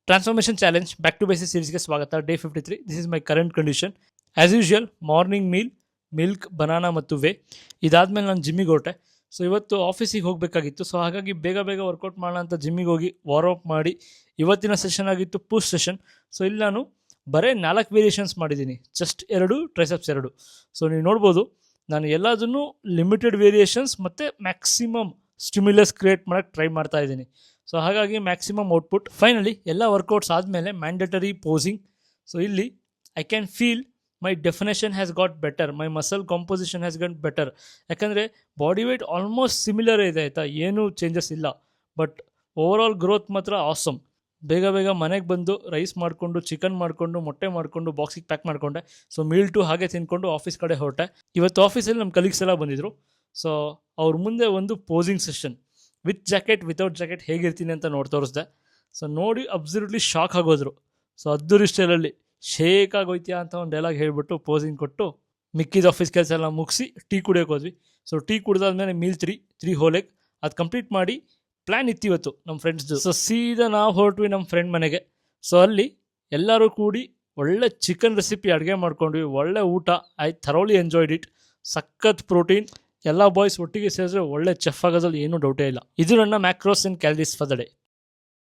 Transformation challenge back to basic ಸೀರೀಸ್ಗೆ ಸ್ವಾಗತ. Day 53. This is my current condition. As usual morning meal milk banana ಮತ್ತು whey. ಇದಾದಮೇಲೆ ನಾನು ಜಿಮ್ಮಿಗೆ ಹೊರಟೆ. ಸೊ ಇವತ್ತು ಆಫೀಸಿಗೆ ಹೋಗಬೇಕಾಗಿತ್ತು. ಸೊ ಹಾಗಾಗಿ ಬೇಗ ವರ್ಕೌಟ್ ಮಾಡೋಣ ಅಂತ ಜಿಮ್ಮಿಗೆ ಹೋಗಿ ವಾರ್ಮ್ ಮಾಡಿ ಇವತ್ತಿನ ಸೆಷನ್ ಆಗಿತ್ತು ಪುಷ್ ಸೆಷನ್. ಸೊ ಇಲ್ಲಿ ನಾನು ಬರೀ 4 ವೇರಿಯೇಷನ್ಸ್ ಮಾಡಿದ್ದೀನಿ, ಜಸ್ಟ್ 2 ಟ್ರೈಸೆಪ್ಸ್ 2. ಸೊ ನೀವು ನೋಡ್ಬೋದು ನಾನು ಎಲ್ಲದನ್ನು ಲಿಮಿಟೆಡ್ ವೇರಿಯೇಷನ್ಸ್ ಮತ್ತು ಮ್ಯಾಕ್ಸಿಮಮ್ ಸ್ಟಿಮ್ಯುಲಸ್ ಕ್ರಿಯೇಟ್ ಮಾಡೋಕ್ಕೆ ಟ್ರೈ ಮಾಡ್ತಾ ಇದ್ದೀನಿ. ಸೊ ಹಾಗಾಗಿ ಮ್ಯಾಕ್ಸಿಮಮ್ ಔಟ್ಪುಟ್. ಫೈನಲಿ ಎಲ್ಲ ವರ್ಕೌಟ್ಸ್ ಆದಮೇಲೆ ಮ್ಯಾಂಡೇಟರಿ ಪೋಸಿಂಗ್. ಸೊ ಇಲ್ಲಿ I can feel my definition has got better, my muscle composition has got better. ಯಾಕಂದರೆ ಬಾಡಿ ವೇಟ್ ಆಲ್ಮೋಸ್ಟ್ ಸಿಮಿಲರ್ ಇದೆ ಆಯಿತಾ, ಏನೂ ಚೇಂಜಸ್ ಇಲ್ಲ. ಬಟ್ ಓವರಾಲ್ ಗ್ರೋತ್ ಮಾತ್ರ ಆಸಮ್. ಬೇಗ ಮನೆಗೆ ಬಂದು ರೈಸ್ ಮಾಡಿಕೊಂಡು, ಚಿಕನ್ ಮಾಡಿಕೊಂಡು, ಮೊಟ್ಟೆ ಮಾಡಿಕೊಂಡು ಬಾಕ್ಸಿಗೆ ಪ್ಯಾಕ್ ಮಾಡಿಕೊಂಡೆ. ಸೊ ಮೀಲ್ ಟು ಹಾಗೆ ತಿಂದ್ಕೊಂಡು ಆಫೀಸ್ ಕಡೆ ಹೊರಟೆ. ಇವತ್ತು ಆಫೀಸಲ್ಲಿ ನಮ್ಮ ಕಲೀಗ್ಸ್ ಎಲ್ಲ ಬಂದಿದ್ದರು. ಸೊ ಅವ್ರ ಮುಂದೆ ಒಂದು posing session with jacket without jacket ಹೇಗಿರ್ತೀನಿ ಅಂತ ತೋರಿಸ್ದೆ. ಸೊ ನೋಡಿ ಅಬ್ಸಲ್ಯೂಟ್ಲಿ ಶಾಕ್ ಆಗೋದ್ರು. ಸೊ ಅದ್ದೂರಿ ಸ್ಟೈಲಲ್ಲಿ ಶೇಕ್ ಆಗೋಯ್ತೀಯಾ ಅಂತ ಒಂದು ಡೈಲಾಗ್ ಹೇಳಿಬಿಟ್ಟು ಪೋಸಿಂಗ್ ಕೊಟ್ಟು ಮಿಕ್ಕಿದ ಆಫೀಸ್ ಕೆಲಸ ಎಲ್ಲ ಮುಗಿಸಿ ಟೀ ಕುಡಿಯೋಕೆ ಹೋದ್ವಿ. ಸೊ ಟೀ ಕುಡಿದಾದ್ಮೇಲೆ ಮೀಲ್ 3 ಹೋಲೆಗ್ ಅದು ಕಂಪ್ಲೀಟ್ ಮಾಡಿ ಪ್ಲ್ಯಾನ್ ಇತ್ತು ಇವತ್ತು ನಮ್ಮ ಫ್ರೆಂಡ್ಸ್ದು. ಸೊ ಸೀದಾ ನಾವು ಹೊರಟ್ವಿ ನಮ್ಮ ಫ್ರೆಂಡ್ ಮನೆಗೆ. ಸೊ ಅಲ್ಲಿ ಎಲ್ಲರೂ ಕೂಡಿ ಒಳ್ಳೆ ಚಿಕನ್ ರೆಸಿಪಿ ಅಡುಗೆ ಮಾಡ್ಕೊಂಡ್ವಿ. ಒಳ್ಳೆ ಊಟ. I thoroughly enjoyed it. ಸಖತ್ ಪ್ರೋಟೀನ್. ಎಲ್ಲ ಬಾಯ್ಸ್ ಒಟ್ಟಿಗೆ ಸೇರಿದ್ರೆ ಒಳ್ಳೆ ಚೆಫ್ ಆಗೋದ್ರಲ್ಲಿ ಏನೂ ಡೌಟೇ ಇಲ್ಲ. ಇದು ನನ್ನ macros and calories for the day.